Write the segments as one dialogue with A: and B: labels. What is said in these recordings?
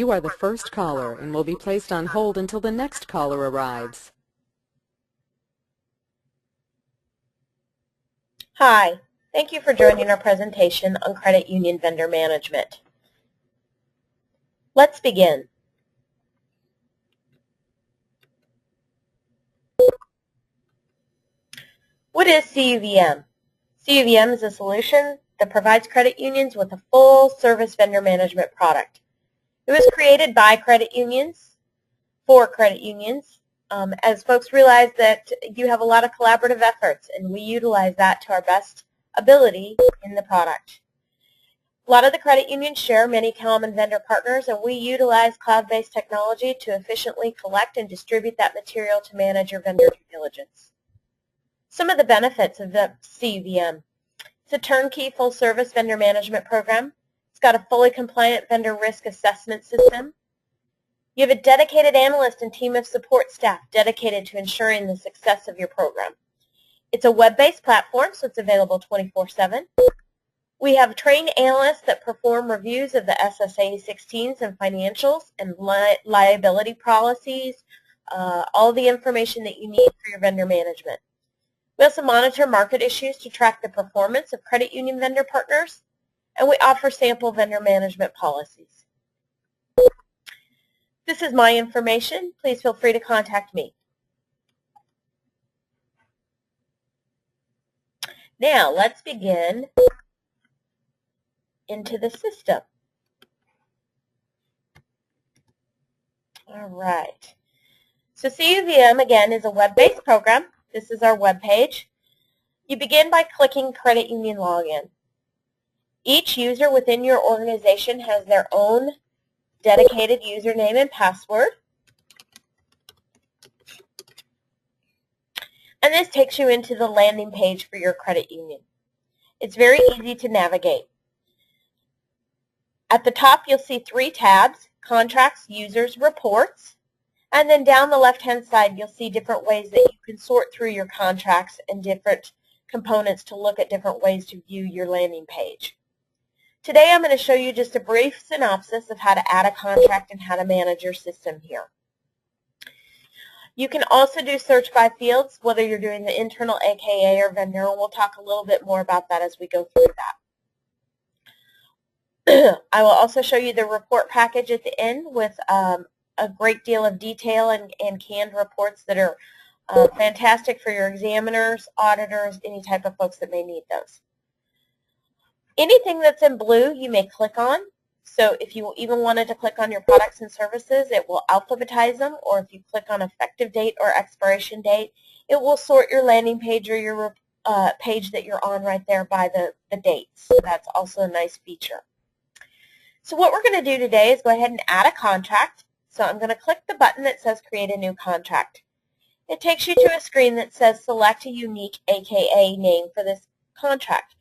A: You are the first caller and will be placed on hold until the next caller arrives.
B: Hi, thank you for joining our presentation on credit union vendor management. Let's begin. What is CUVM? CUVM is a solution that provides credit unions with a full-service vendor management product. It was created by credit unions, for credit unions, as folks realize that you have a lot of collaborative efforts, and we utilize that to our best ability in the product. A lot of the credit unions share many common vendor partners, and we utilize cloud-based technology to efficiently collect and distribute that material to manage your vendor due diligence. Some of the benefits of the CUVM. It's a turnkey full-service vendor management program. It's got a fully compliant vendor risk assessment system. You have a dedicated analyst and team of support staff dedicated to ensuring the success of your program. It's a web-based platform, so it's available 24/7. We have trained analysts that perform reviews of the SSA-16s and financials and liability policies, all the information that you need for your vendor management. We also monitor market issues to track the performance of credit union vendor partners, and we offer sample vendor management policies. This is my information. Please feel free to contact me. Now, let's begin into the system. All right. So CUVM, again, is a web-based program. This is our web page. You begin by clicking Credit Union Login. Each user within your organization has their own dedicated username and password. And this takes you into the landing page for your credit union. It's very easy to navigate. At the top, you'll see 3 tabs: Contracts, Users, Reports. And then down the left-hand side, you'll see different ways that you can sort through your contracts and different components to look at different ways to view your landing page. Today, I'm going to show you just a brief synopsis of how to add a contract and how to manage your system here. You can also do search by fields, whether you're doing the internal AKA or vendor, and we'll talk a little bit more about that as we go through that. I will also show you the report package at the end with a great deal of detail and canned reports that are fantastic for your examiners, auditors, any type of folks that may need those. Anything that's in blue you may click on. So if you even wanted to click on your products and services, it will alphabetize them, or if you click on effective date or expiration date, it will sort your landing page or your page that you're on right there by the dates. So that's also a nice feature. So what we're going to do today is go ahead and add a contract. So I'm going to click the button that says Create a New Contract. It takes you to a screen that says Select a Unique AKA name for this contract.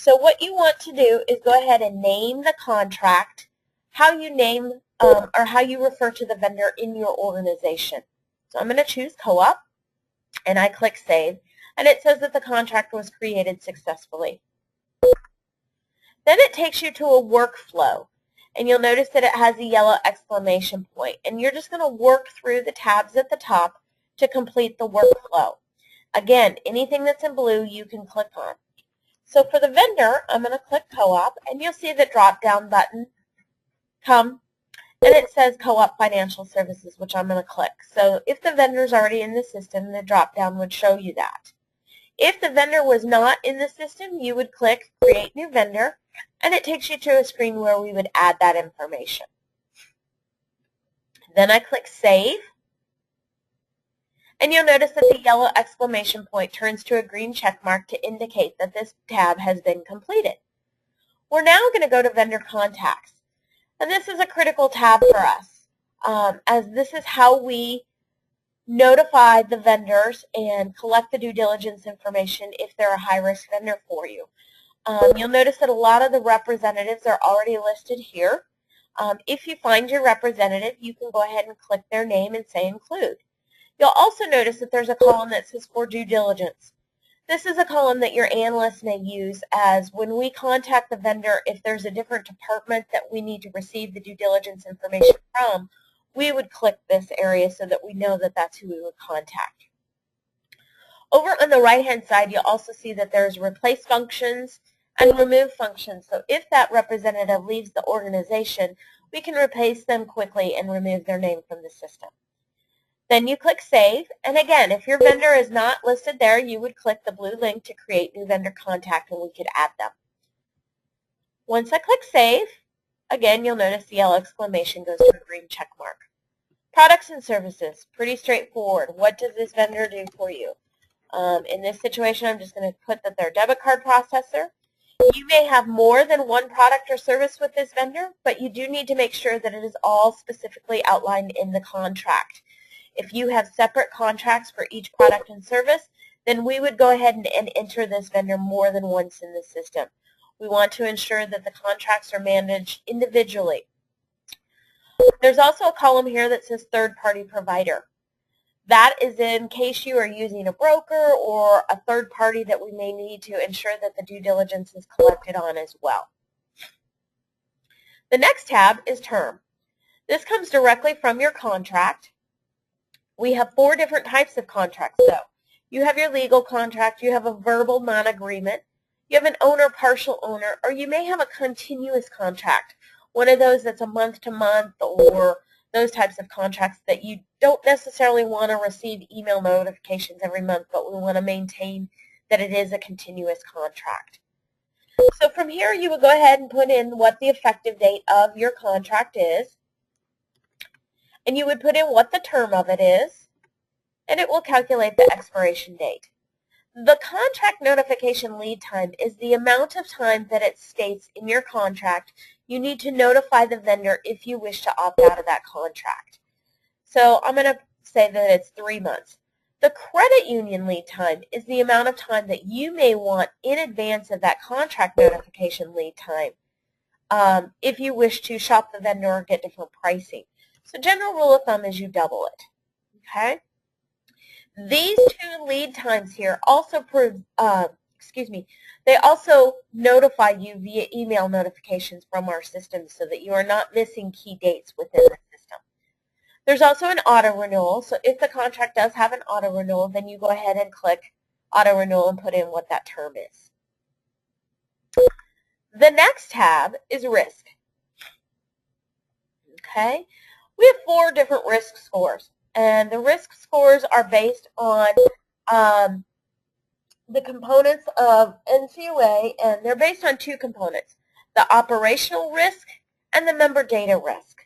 B: So what you want to do is go ahead and name the contract, how you name or how you refer to the vendor in your organization. So I'm going to choose Co-op, and I click Save, and it says that the contract was created successfully. Then it takes you to a workflow, and you'll notice that it has a yellow exclamation point, and you're just going to work through the tabs at the top to complete the workflow. Again, anything that's in blue you can click on. So for the vendor, I'm going to click Co-op, and you'll see the drop-down button come, and it says Co-op Financial Services, which I'm going to click. So if the vendor is already in the system, the drop-down would show you that. If the vendor was not in the system, you would click Create New Vendor, and it takes you to a screen where we would add that information. Then I click Save, and you'll notice that the yellow exclamation point turns to a green check mark to indicate that this tab has been completed. We're now going to go to Vendor Contacts, and this is a critical tab for us, as this is how we notify the vendors and collect the due diligence information if they're a high-risk vendor for you. You'll notice that a lot of the representatives are already listed here. If you find your representative, you can go ahead and click their name and say Include. You'll also notice that there's a column that says For Due Diligence. This is a column that your analyst may use as when we contact the vendor, if there's a different department that we need to receive the due diligence information from, we would click this area so that we know that that's who we would contact. Over on the right-hand side, you'll also see that there's replace functions and remove functions. So if that representative leaves the organization, we can replace them quickly and remove their name from the system. Then you click Save, and again, if your vendor is not listed there, you would click the blue link to create new vendor contact, and we could add them. Once I click Save, again, you'll notice the yellow exclamation goes to a green check mark. Products and services, pretty straightforward. What does this vendor do for you? In this situation, I'm just going to put that they're a debit card processor. You may have more than one product or service with this vendor, but you do need to make sure that it is all specifically outlined in the contract. If you have separate contracts for each product and service, then we would go ahead and enter this vendor more than once in the system. We want to ensure that the contracts are managed individually. There's also a column here that says third-party provider. That is in case you are using a broker or a third party that we may need to ensure that the due diligence is collected on as well. The next tab is term. This comes directly from your contract. We have 4 different types of contracts, though. You have your legal contract, you have a verbal non-agreement, you have an owner, partial owner, or you may have a continuous contract, one of those that's a month-to-month or those types of contracts that you don't necessarily want to receive email notifications every month, but we want to maintain that it is a continuous contract. So from here, you would go ahead and put in what the effective date of your contract is, and you would put in what the term of it is, and it will calculate the expiration date. The contract notification lead time is the amount of time that it states in your contract you need to notify the vendor if you wish to opt out of that contract. So I'm going to say that it's 3 months. The credit union lead time is the amount of time that you may want in advance of that contract notification lead time if you wish to shop the vendor or get different pricing. So general rule of thumb is you double it. Okay? These 2 lead times here also they also notify you via email notifications from our system so that you are not missing key dates within the system. There's also an auto renewal, so if the contract does have an auto renewal, then you go ahead and click auto renewal and put in what that term is. The next tab is risk. Okay? We have 4 different risk scores, and the risk scores are based on the components of NCUA, and they're based on 2 components, the operational risk and the member data risk.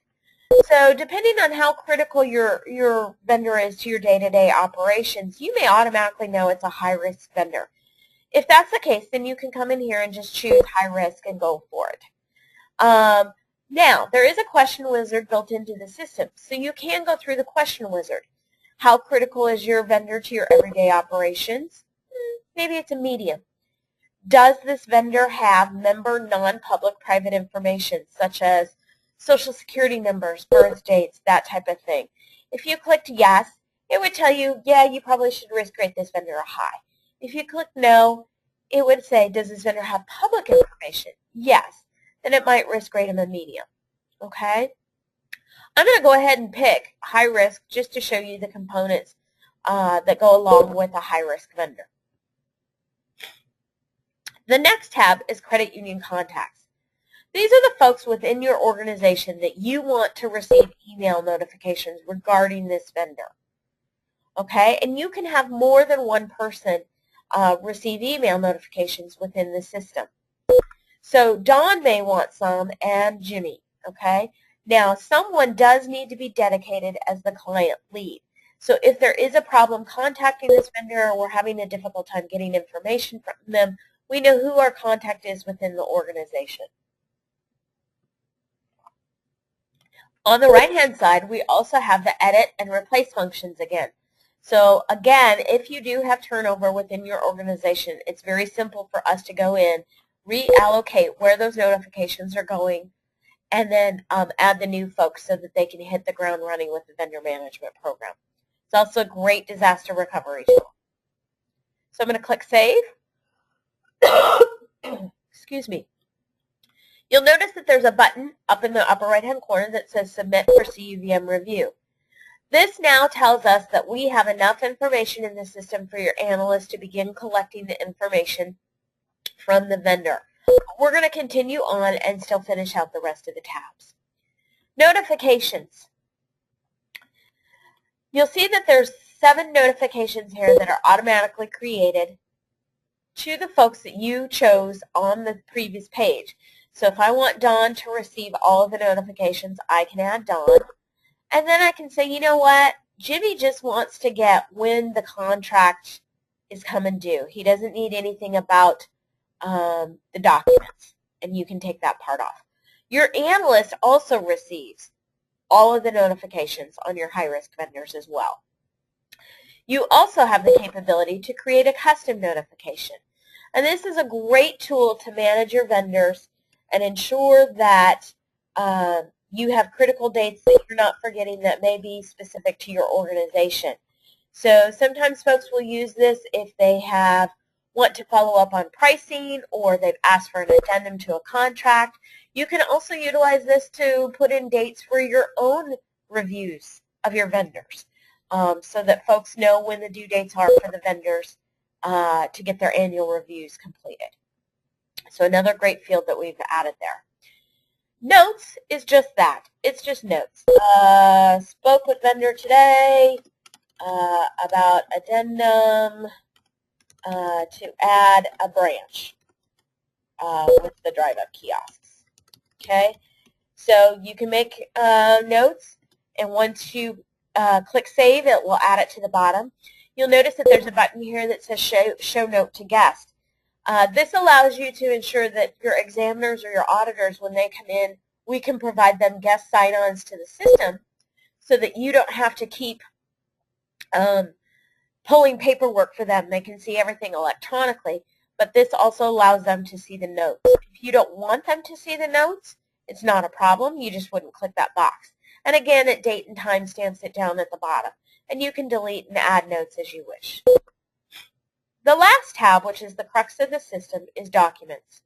B: So depending on how critical your vendor is to your day-to-day operations, you may automatically know it's a high-risk vendor. If that's the case, then you can come in here and just choose high risk and go for it. Now, there is a question wizard built into the system, so you can go through the question wizard. How critical is your vendor to your everyday operations? Maybe it's a medium. Does this vendor have member non-public private information, such as social security numbers, birth dates, that type of thing? If you clicked yes, it would tell you, yeah, you probably should risk rate this vendor a high. If you click no, it would say, does this vendor have public information? Yes. Then it might risk rate them a medium. Okay? I'm going to go ahead and pick high risk just to show you the components that go along with a high risk vendor. The next tab is credit union contacts. These are the folks within your organization that you want to receive email notifications regarding this vendor. Okay? And you can have more than one person receive email notifications within the system. So Dawn may want some, and Jimmy, okay? Now, someone does need to be dedicated as the client lead. So if there is a problem contacting this vendor or we're having a difficult time getting information from them, we know who our contact is within the organization. On the right-hand side, we also have the edit and replace functions again. So again, if you do have turnover within your organization, it's very simple for us to go in, reallocate where those notifications are going, and then add the new folks so that they can hit the ground running with the vendor management program. It's also a great disaster recovery tool. So I'm going to click Save. Excuse me. You'll notice that there's a button up in the upper right-hand corner that says Submit for CUVM Review. This now tells us that we have enough information in the system for your analyst to begin collecting the information from the vendor. We're going to continue on and still finish out the rest of the tabs. Notifications. You'll see that there's 7 notifications here that are automatically created to the folks that you chose on the previous page. So if I want Dawn to receive all of the notifications, I can add Dawn. And then I can say, you know what, Jimmy just wants to get when the contract is coming due. He doesn't need anything about the documents, and you can take that part off. Your analyst also receives all of the notifications on your high-risk vendors as well. You also have the capability to create a custom notification. And this is a great tool to manage your vendors and ensure that you have critical dates that you're not forgetting that may be specific to your organization. So sometimes folks will use this if they want to follow up on pricing or they've asked for an addendum to a contract. You can also utilize this to put in dates for your own reviews of your vendors so that folks know when the due dates are for the vendors to get their annual reviews completed. So another great field that we've added there. Notes is just that. It's just notes. Spoke with vendor today about addendum to add a branch with the drive-up kiosks. Okay, so you can make notes, and once you click Save, it will add it to the bottom. You'll notice that there's a button here that says Show Note to Guest. This allows you to ensure that your examiners or your auditors, when they come in, we can provide them guest sign-ons to the system so that you don't have to keep pulling paperwork for them. They can see everything electronically, but this also allows them to see the notes. If you don't want them to see the notes, it's not a problem. You just wouldn't click that box. And again, it date and time stamps it down at the bottom. And you can delete and add notes as you wish. The last tab, which is the crux of the system, is Documents.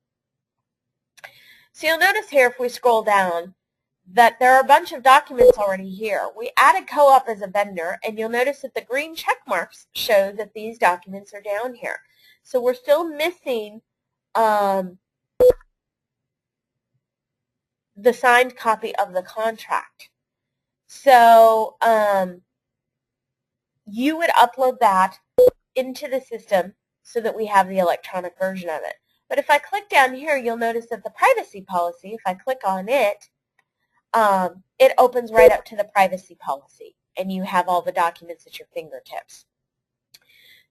B: So you'll notice here, if we scroll down, that there are a bunch of documents already here. We added Co-op as a vendor, and you'll notice that the green check marks show that these documents are down here. So we're still missing the signed copy of the contract. So you would upload that into the system so that we have the electronic version of it. But if I click down here, you'll notice that the privacy policy, if I click on it, it opens right up to the privacy policy, and you have all the documents at your fingertips.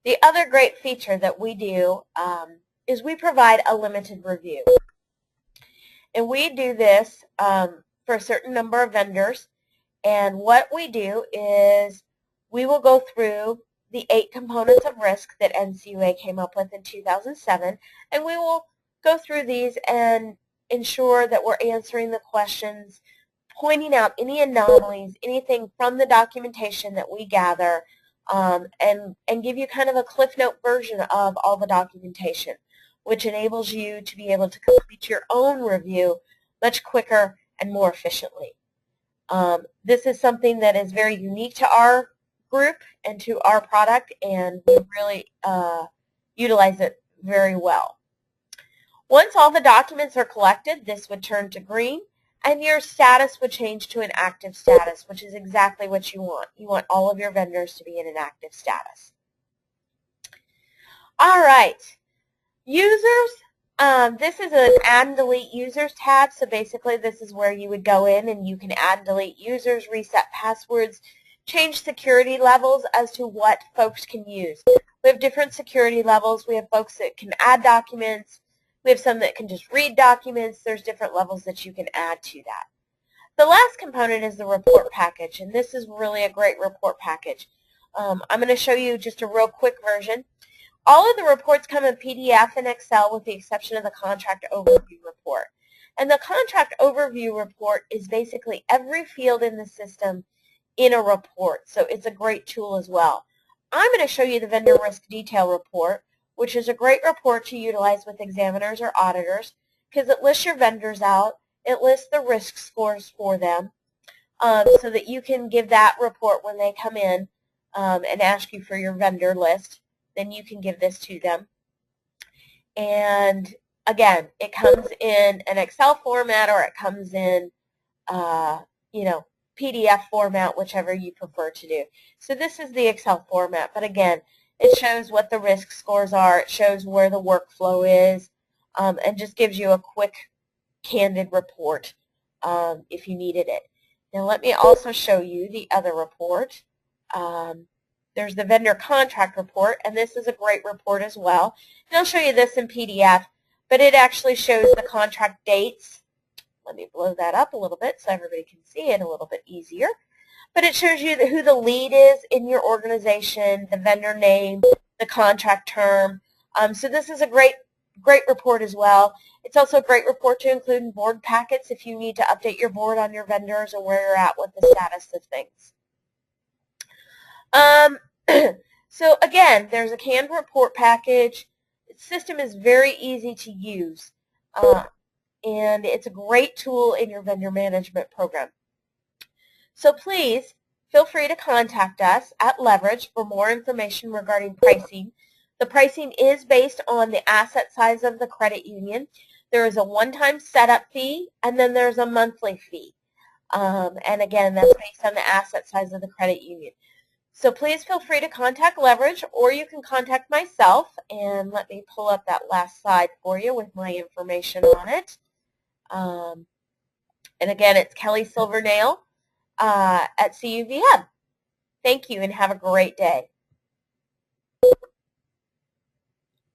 B: The other great feature that we do is we provide a limited review. And we do this for a certain number of vendors, and what we do is we will go through the 8 components of risk that NCUA came up with in 2007, and we will go through these and ensure that we're answering the questions, pointing out any anomalies, anything from the documentation that we gather, and give you kind of a Cliff Note version of all the documentation, which enables you to be able to complete your own review much quicker and more efficiently. This is something that is very unique to our group and to our product, and we really utilize it very well. Once all the documents are collected, this would turn to green, and your status would change to an active status, which is exactly what you want. You want all of your vendors to be in an active status. All right, users. This is an add and delete users tab, so basically this is where you would go in and you can add and delete users, reset passwords, change security levels as to what folks can use. We have different security levels. We have folks that can add documents. We have some that can just read documents. There's different levels that you can add to that. The last component is the report package, and this is really a great report package. I'm going to show you just a real quick version. All of the reports come in PDF and Excel with the exception of the contract overview report. And the contract overview report is basically every field in the system in a report, so it's a great tool as well. I'm going to show you the vendor risk detail report, which is a great report to utilize with examiners or auditors because it lists your vendors out. It lists the risk scores for them so that you can give that report when they come in and ask you for your vendor list. Then you can give this to them. And again, it comes in an Excel format or it comes in, PDF format, whichever you prefer to do. So this is the Excel format, but again, it shows what the risk scores are. It shows where the workflow is, and just gives you a quick, candid report if you needed it. Now let me also show you the other report. There's the vendor contract report, and this is a great report as well. And I'll show you this in PDF, but it actually shows the contract dates. Let me blow that up a little bit so everybody can see it a little bit easier. But it shows you who the lead is in your organization, the vendor name, the contract term. So this is a great report as well. It's also a great report to include in board packets if you need to update your board on your vendors or where you're at with the status of things. So again, there's a canned report package. The system is very easy to use, and it's a great tool in your vendor management program. So please feel free to contact us at Leverage for more information regarding pricing. The pricing is based on the asset size of the credit union. There is a one-time setup fee, and then there's a monthly fee. And again, that's based on the asset size of the credit union. So please feel free to contact Leverage, or you can contact myself. And let me pull up that last slide for you with my information on it. And again, it's Kelly Silvernail at CUVM. Thank you and have a great day.